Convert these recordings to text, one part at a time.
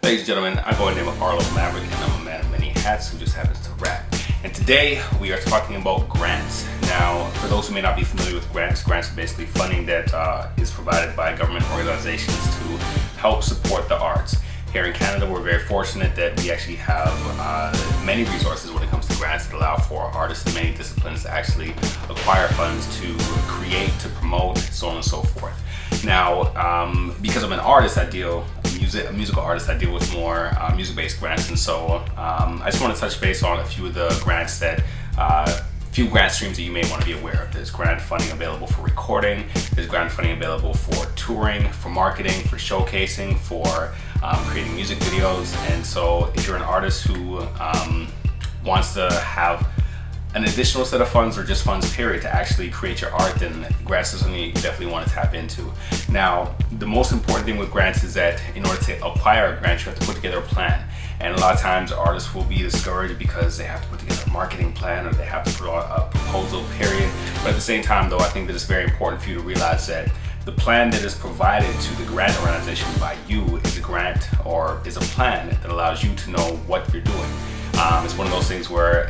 Ladies and gentlemen, I go by the name of Arlo Maverick, and I'm a man of many hats who just happens to rap. And today we are talking about grants. Now, for those who may not be familiar with grants, grants are basically funding that is provided by government organizations to help support the arts. Here in Canada, we're very fortunate that we actually have many resources when it comes to grants that allow for artists in many disciplines to actually acquire funds to create, to promote, so on and so forth. Now, because I'm an artist, a musical artist, I deal with more music-based grants, and so I just want to touch base on a few of the grants that few grant streams that you may want to be aware of. There's grant funding available for recording, there's grant funding available for touring, for marketing, for showcasing, for creating music videos. And so if you're an artist who wants to have an additional set of funds, or just funds period, to actually create your art, then grants is something you definitely want to tap into. Now, the most important thing with grants is that in order to apply our grant, you have to put together a plan. And a lot of times artists will be discouraged because they have to put together a marketing plan, or they have to put on a proposal period. But at the same time though, I think that it's very important for you to realize that the plan that is provided to the grant organization by you is a grant, or is a plan that allows you to know what you're doing. It's one of those things where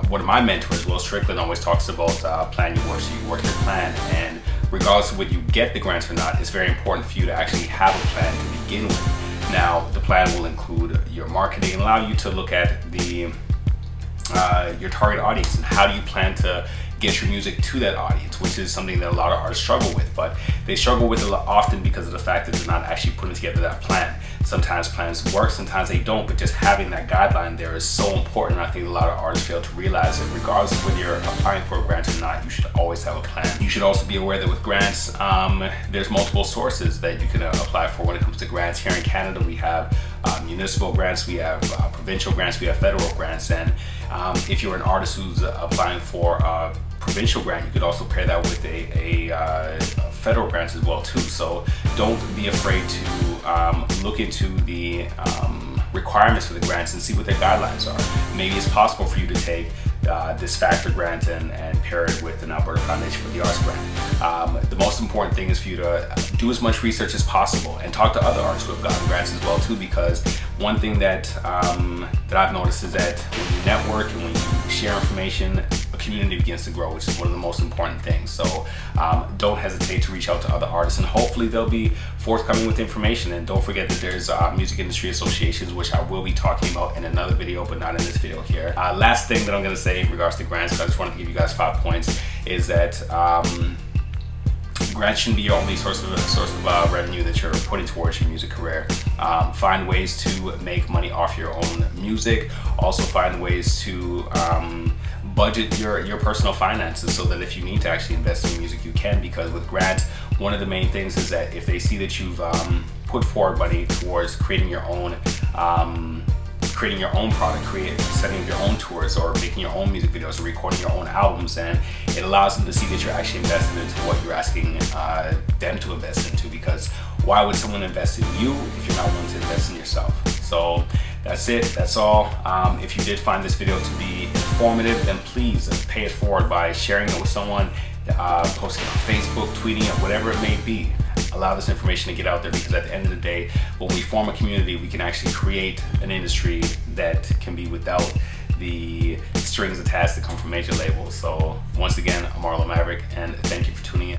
one of my mentors, Will Strickland, always talks about plan your work, so you work your plan. And regardless of whether you get the grants or not, it's very important for you to actually have a plan to begin with. Now, the plan will include your marketing and allow you to look at your target audience, and how do you plan to get your music to that audience, which is something that a lot of artists struggle with. But they struggle with it often because of the fact that they're not actually putting together that plan. Sometimes plans work, sometimes they don't, but just having that guideline there is so important. I think a lot of artists fail to realize that regardless of whether you're applying for a grant or not, you should always have a plan. You should also be aware that with grants, there's multiple sources that you can apply for when it comes to grants. Here in Canada, we have municipal grants, we have provincial grants, we have federal grants. And if you're an artist who's applying for a provincial grant, you could also pair that with a federal grant as well too. So don't be afraid to look into the requirements for the grants and see what their guidelines are. Maybe it's possible for you to take this factor grant and pair it with an Alberta Foundation for the Arts grant. The most important thing is for you to do as much research as possible and talk to other artists who have gotten grants as well too, because one thing that I've noticed is that when you network and when you share information, a community begins to grow, which is one of the most important things. So don't hesitate to reach out to other artists, and hopefully they'll be forthcoming with information. And don't forget that there's music industry associations, which I will be talking about in another video, but not in this video here. Last thing that I'm going to say in regards to grants, because I just want to give you guys 5 points, is that grants shouldn't be your only source of revenue that you're putting towards your music career. Find ways to make money off your own music. Also find ways to budget your personal finances, so that if you need to actually invest in music, you can. Because with grants, one of the main things is that if they see that you've put forward money towards creating your own product, setting up your own tours, or making your own music videos, or recording your own albums, and it allows them to see that you're actually investing into what you're asking them to invest into. Because why would someone invest in you if you're not willing to invest in yourself? So that's it, that's all. If you did find this video to be informative, then please pay it forward by sharing it with someone, posting it on Facebook, tweeting it, whatever it may be. Allow this information to get out there, because at the end of the day, when we form a community, we can actually create an industry that can be without the strings attached that come from major labels. So once again, I'm Arlo Maverick, and thank you for tuning in.